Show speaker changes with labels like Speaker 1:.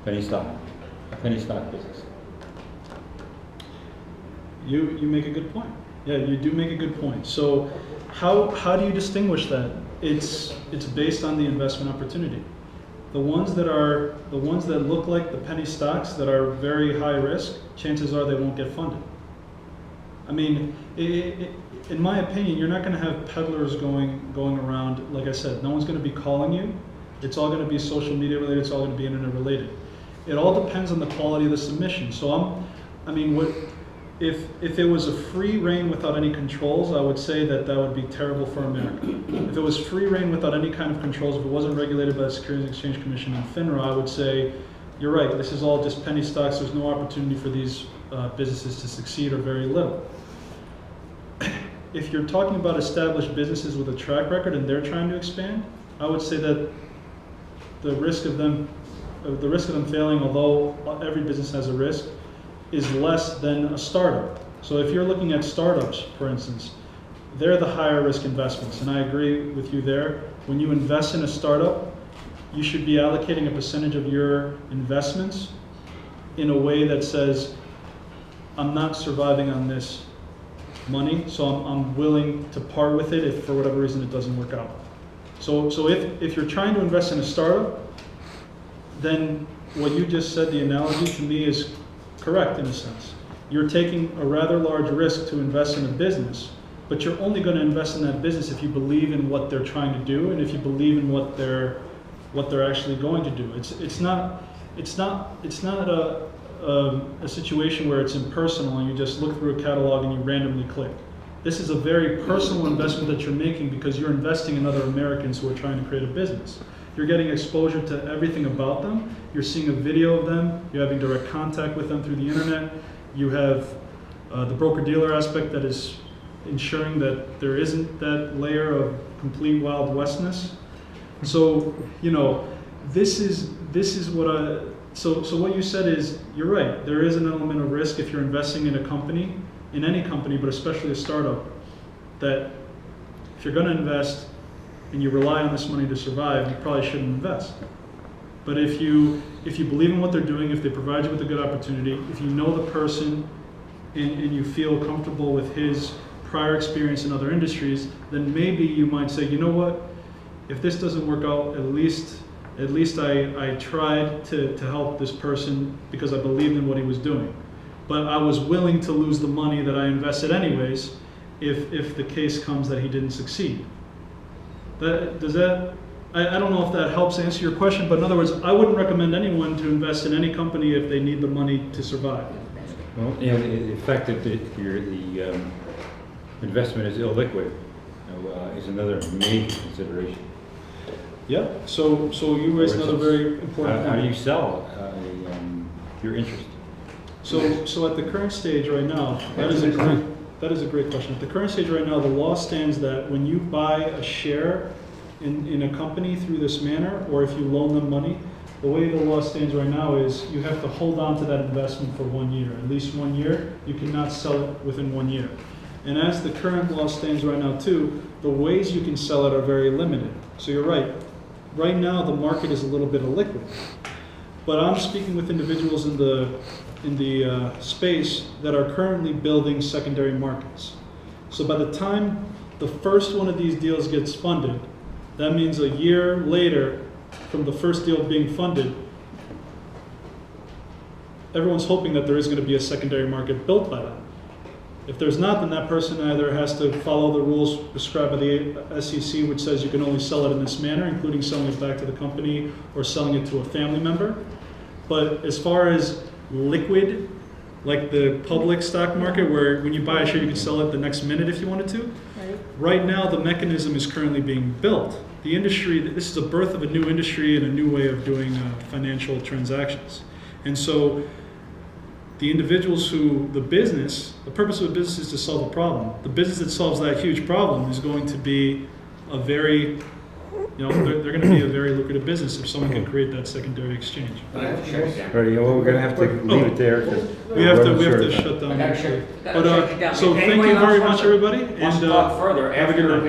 Speaker 1: penny stock, a penny stock business.
Speaker 2: You make a good point. Yeah, you do make a good point. So how do you distinguish that? It's based on the investment opportunity. The ones that look like the penny stocks that are very high risk, chances are they won't get funded. I mean, in my opinion, you're not going to have peddlers going around. Like I said, no one's going to be calling you. It's all going to be social media related. It's all going to be internet related. It all depends on the quality of the submission. So if it was a free reign without any controls, I would say that would be terrible for America. If it was free reign without any kind of controls, if it wasn't regulated by the Securities and Exchange Commission and FINRA, I would say, you're right, this is all just penny stocks. There's no opportunity for these businesses to succeed, or very little. If you're talking about established businesses with a track record and they're trying to expand, I would say that the risk of them failing, although every business has a risk, is less than a startup. So if you're looking at startups, for instance, they're the higher risk investments, and I agree with you there. When you invest in a startup, you should be allocating a percentage of your investments in a way that says, I'm not surviving on this money, so I'm willing to part with it if for whatever reason it doesn't work out. So if you're trying to invest in a startup, then what you just said, the analogy to me is correct in a sense. You're taking a rather large risk to invest in a business, but you're only going to invest in that business if you believe in what they're trying to do and if you believe in what they're actually going to do. It's not a situation where it's impersonal and you just look through a catalog and you randomly click. This is a very personal investment that you're making because you're investing in other Americans who are trying to create a business. You're getting exposure to everything about them. You're seeing a video of them. You're having direct contact with them through the internet. You have the broker-dealer aspect that is ensuring that there isn't that layer of complete Wild Westness. So, this is what so what you said is, you're right. There is an element of risk if you're investing in a company, in any company, but especially a startup, that if you're going to invest and you rely on this money to survive, you probably shouldn't invest. But if you believe in what they're doing, if they provide you with a good opportunity, if you know the person and you feel comfortable with his prior experience in other industries, then maybe you might say, you know what, if this doesn't work out, at least I tried to help this person because I believed in what he was doing. But I was willing to lose the money that I invested anyways if the case comes that he didn't succeed. I don't know if that helps answer your question, but in other words, I wouldn't recommend anyone to invest in any company if they need the money to survive.
Speaker 1: Well, the fact that the investment is illiquid is another major consideration.
Speaker 2: Yeah, so you raised another very important point.
Speaker 1: How do you sell your interest?
Speaker 2: So at the current stage right now, that is a great question. At the current stage right now, the law stands that when you buy a share in a company through this manner, or if you loan them money, the way the law stands right now is you have to hold on to that investment for 1 year, at least 1 year. You cannot sell it within 1 year. And as the current law stands right now too, the ways you can sell it are very limited. So you're right. Right now the market is a little bit illiquid. But I'm speaking with individuals in the space that are currently building secondary markets. So by the time the first one of these deals gets funded, that means a year later from the first deal being funded, everyone's hoping that there is going to be a secondary market built by that. If there's not, then that person either has to follow the rules prescribed by the SEC, which says you can only sell it in this manner, including selling it back to the company or selling it to a family member. But as far as liquid, like the public stock market, where when you buy a share, you can sell it the next minute if you wanted to. Right now, the mechanism is currently being built. The industry, this is a birth of a new industry and a new way of doing financial transactions. And so the individuals the purpose of a business is to solve a problem. The business that solves that huge problem is going to be a very, they're going to be a very lucrative business if someone can create that secondary exchange.
Speaker 1: Ready? Well, we're going to have to leave it there.
Speaker 2: We have to shut down. But so thank you very much, everybody, and have a good night.